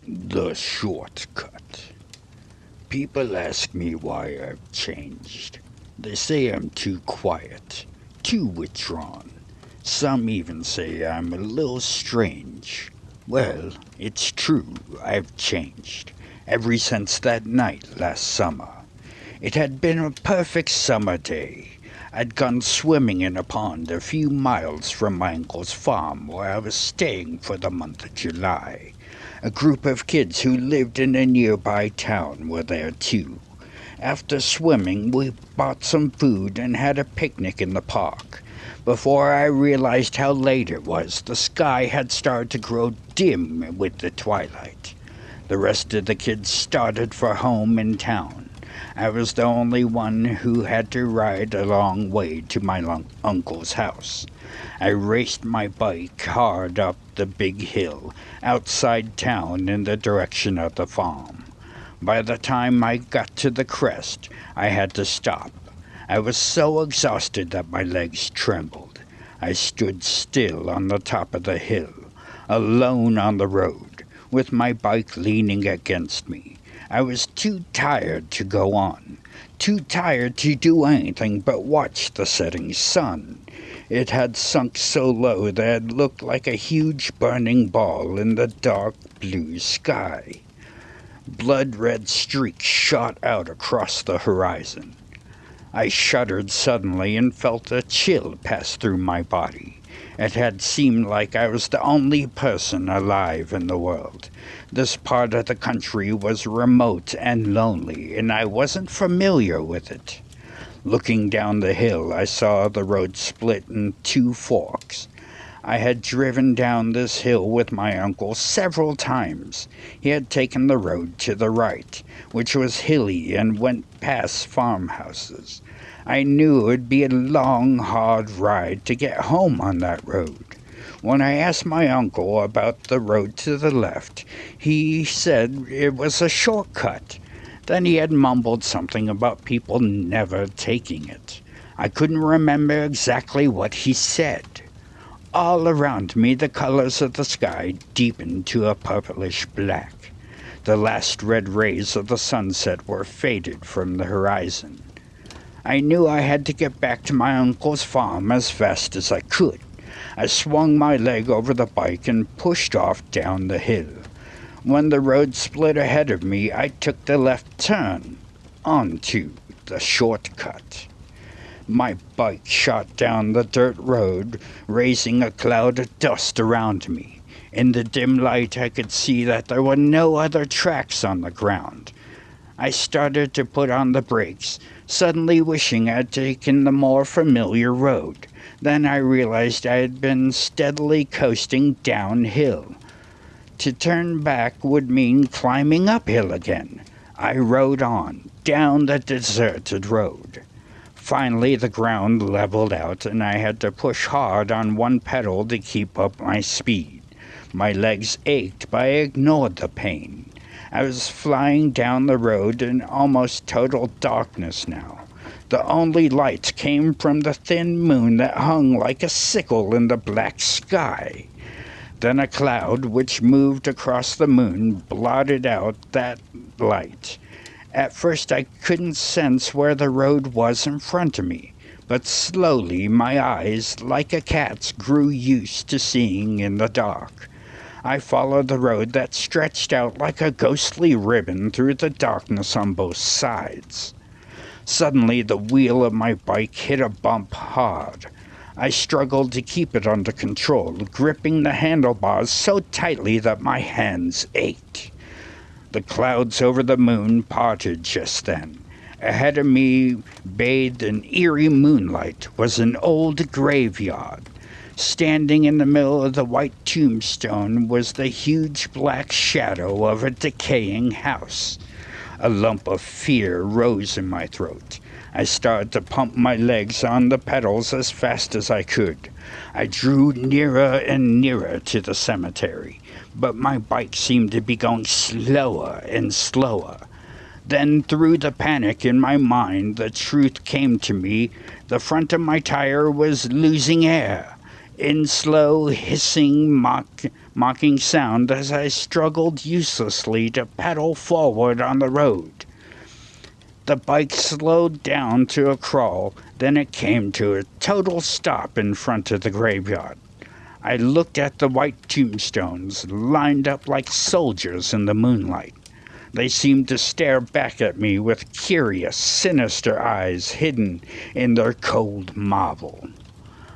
The shortcut. People ask me why I've changed. They say I'm too quiet, too withdrawn. Some even say I'm a little strange. Well, it's true, I've changed. Ever since that night last summer. It had been a perfect summer day. I'd gone swimming in a pond a few miles from my uncle's farm where I was staying for the month of July. A group of kids who lived in a nearby town were there too. After swimming, we bought some food and had a picnic in the park. Before I realized how late it was, the sky had started to grow dim with the twilight. The rest of the kids started for home in town. I was the only one who had to ride a long way to my uncle's house. I raced my bike hard up the big hill outside town in the direction of the farm. By the time I got to the crest, I had to stop. I was so exhausted that my legs trembled. I stood still on the top of the hill, alone on the road, with my bike leaning against me. I was too tired to go on, too tired to do anything but watch the setting sun. It had sunk so low that it looked like a huge burning ball in the dark blue sky. Blood-red streaks shot out across the horizon. I shuddered suddenly and felt a chill pass through my body. It had seemed like I was the only person alive in the world. This part of the country was remote and lonely, and I wasn't familiar with it. Looking down the hill, I saw the road split in two forks. I had driven down this hill with my uncle several times. He had taken the road to the right, which was hilly and went past farmhouses. I knew it would be a long, hard ride to get home on that road. When I asked my uncle about the road to the left, he said it was a shortcut. Then he had mumbled something about people never taking it. I couldn't remember exactly what he said. All around me the colors of the sky deepened to a purplish black. The last red rays of the sunset were faded from the horizon. I knew I had to get back to my uncle's farm as fast as I could. I swung my leg over the bike and pushed off down the hill. When the road split ahead of me, I took the left turn onto the shortcut. My bike shot down the dirt road, raising a cloud of dust around me. In the dim light, I could see that there were no other tracks on the ground. I started to put on the brakes, suddenly wishing I'd taken the more familiar road. Then I realized I had been steadily coasting downhill. To turn back would mean climbing uphill again. I rode on, down the deserted road. Finally, the ground leveled out, and I had to push hard on one pedal to keep up my speed. My legs ached, but I ignored the pain. I was flying down the road in almost total darkness now. The only lights came from the thin moon that hung like a sickle in the black sky. Then a cloud which moved across the moon blotted out that light. At first I couldn't sense where the road was in front of me, but slowly my eyes, like a cat's, grew used to seeing in the dark. I followed the road that stretched out like a ghostly ribbon through the darkness on both sides. Suddenly the wheel of my bike hit a bump hard. I struggled to keep it under control, gripping the handlebars so tightly that my hands ached. The clouds over the moon parted just then. Ahead of me, bathed in eerie moonlight, was an old graveyard. Standing in the middle of the white tombstone was the huge black shadow of a decaying house. A lump of fear rose in my throat. I started to pump my legs on the pedals as fast as I could. I drew nearer and nearer to the cemetery, but my bike seemed to be going slower and slower. Then, through the panic in my mind, the truth came to me. The front of my tire was losing air. In slow, hissing mocking sound as I struggled uselessly to pedal forward on the road. The bike slowed down to a crawl, then it came to a total stop in front of the graveyard. I looked at the white tombstones, lined up like soldiers in the moonlight. They seemed to stare back at me with curious, sinister eyes hidden in their cold marble.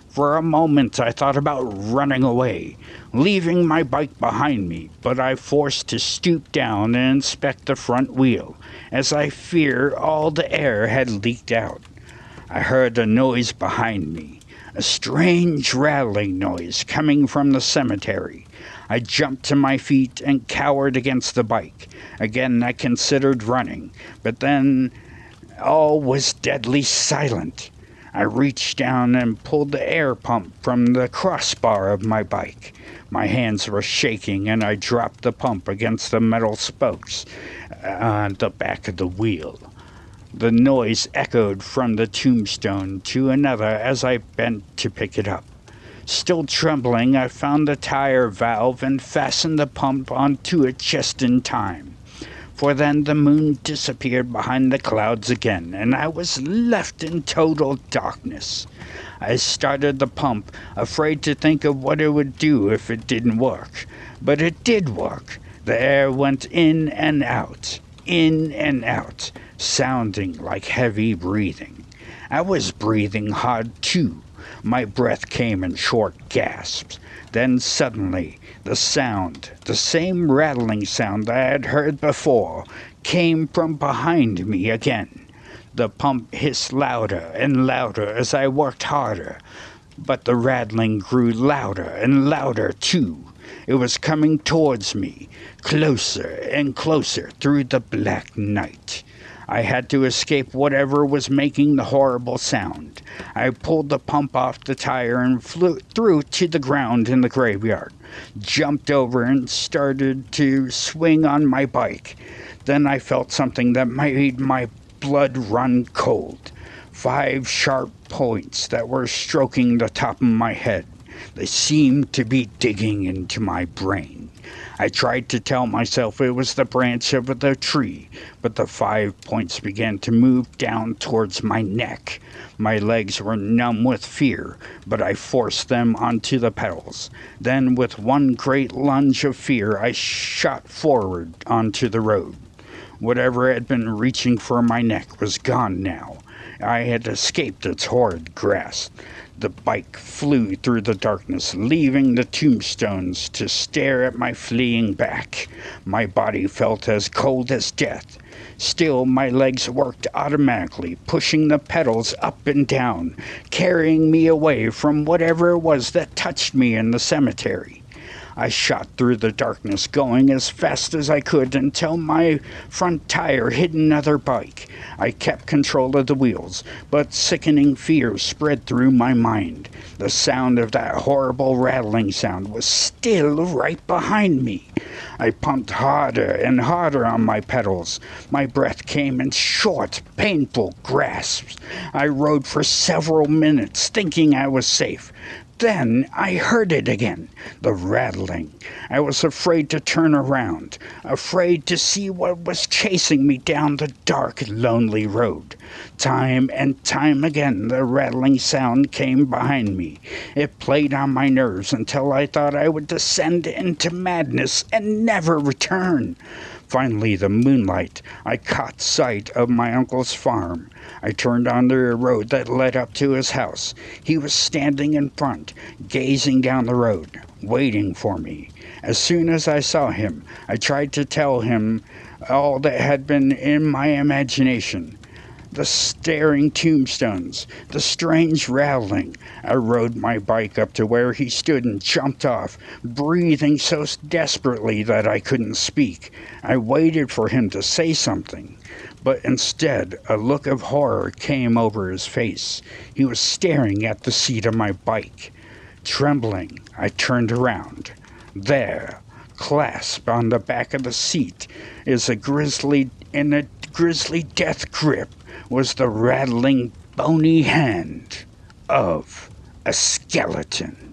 For a moment I thought about running away, leaving my bike behind me, but I forced to stoop down and inspect the front wheel, as I feared all the air had leaked out. I heard a noise behind me, a strange rattling noise coming from the cemetery. I jumped to my feet and cowered against the bike. Again I considered running, but then all was deadly silent. I reached down and pulled the air pump from the crossbar of my bike. My hands were shaking and I dropped the pump against the metal spokes on the back of the wheel. The noise echoed from the tombstone to another as I bent to pick it up. Still trembling, I found the tire valve and fastened the pump onto it just in time. For then the moon disappeared behind the clouds again, and I was left in total darkness. I started the pump, afraid to think of what it would do if it didn't work. But it did work. The air went in and out, sounding like heavy breathing. I was breathing hard too. My breath came in short gasps. Then suddenly, the sound, the same rattling sound I had heard before, came from behind me again. The pump hissed louder and louder as I worked harder, but the rattling grew louder and louder too. It was coming towards me, closer and closer through the black night. I had to escape whatever was making the horrible sound. I pulled the pump off the tire and threw it to the ground in the graveyard, jumped over and started to swing on my bike. Then I felt something that made my blood run cold. 5 sharp points that were stroking the top of my head. They seemed to be digging into my brain. I tried to tell myself it was the branch of the tree, but the 5 points began to move down towards my neck. My legs were numb with fear, but I forced them onto the pedals. Then, with one great lunge of fear, I shot forward onto the road. Whatever had been reaching for my neck was gone now. I had escaped its horrid grasp. The bike flew through the darkness, leaving the tombstones to stare at my fleeing back. My body felt as cold as death. Still, my legs worked automatically, pushing the pedals up and down, carrying me away from whatever it was that touched me in the cemetery. I shot through the darkness, going as fast as I could until my front tire hit another bike. I kept control of the wheels, but sickening fear spread through my mind. The sound of that horrible rattling sound was still right behind me. I pumped harder and harder on my pedals. My breath came in short, painful gasps. I rode for several minutes, thinking I was safe. Then I heard it again, the rattling. I was afraid to turn around, afraid to see what was chasing me down the dark, lonely road. Time and time again the rattling sound came behind me. It played on my nerves until I thought I would descend into madness and never return. Finally, the moonlight, I caught sight of my uncle's farm. I turned onto a road that led up to his house. He was standing in front, gazing down the road, waiting for me. As soon as I saw him, I tried to tell him all that had been in my imagination. The staring tombstones, the strange rattling. I rode my bike up to where he stood and jumped off, breathing so desperately that I couldn't speak. I waited for him to say something, but instead a look of horror came over his face. He was staring at the seat of my bike. Trembling, I turned around. There, clasped on the back of the seat, is a grisly death grip, was the rattling, bony hand of a skeleton.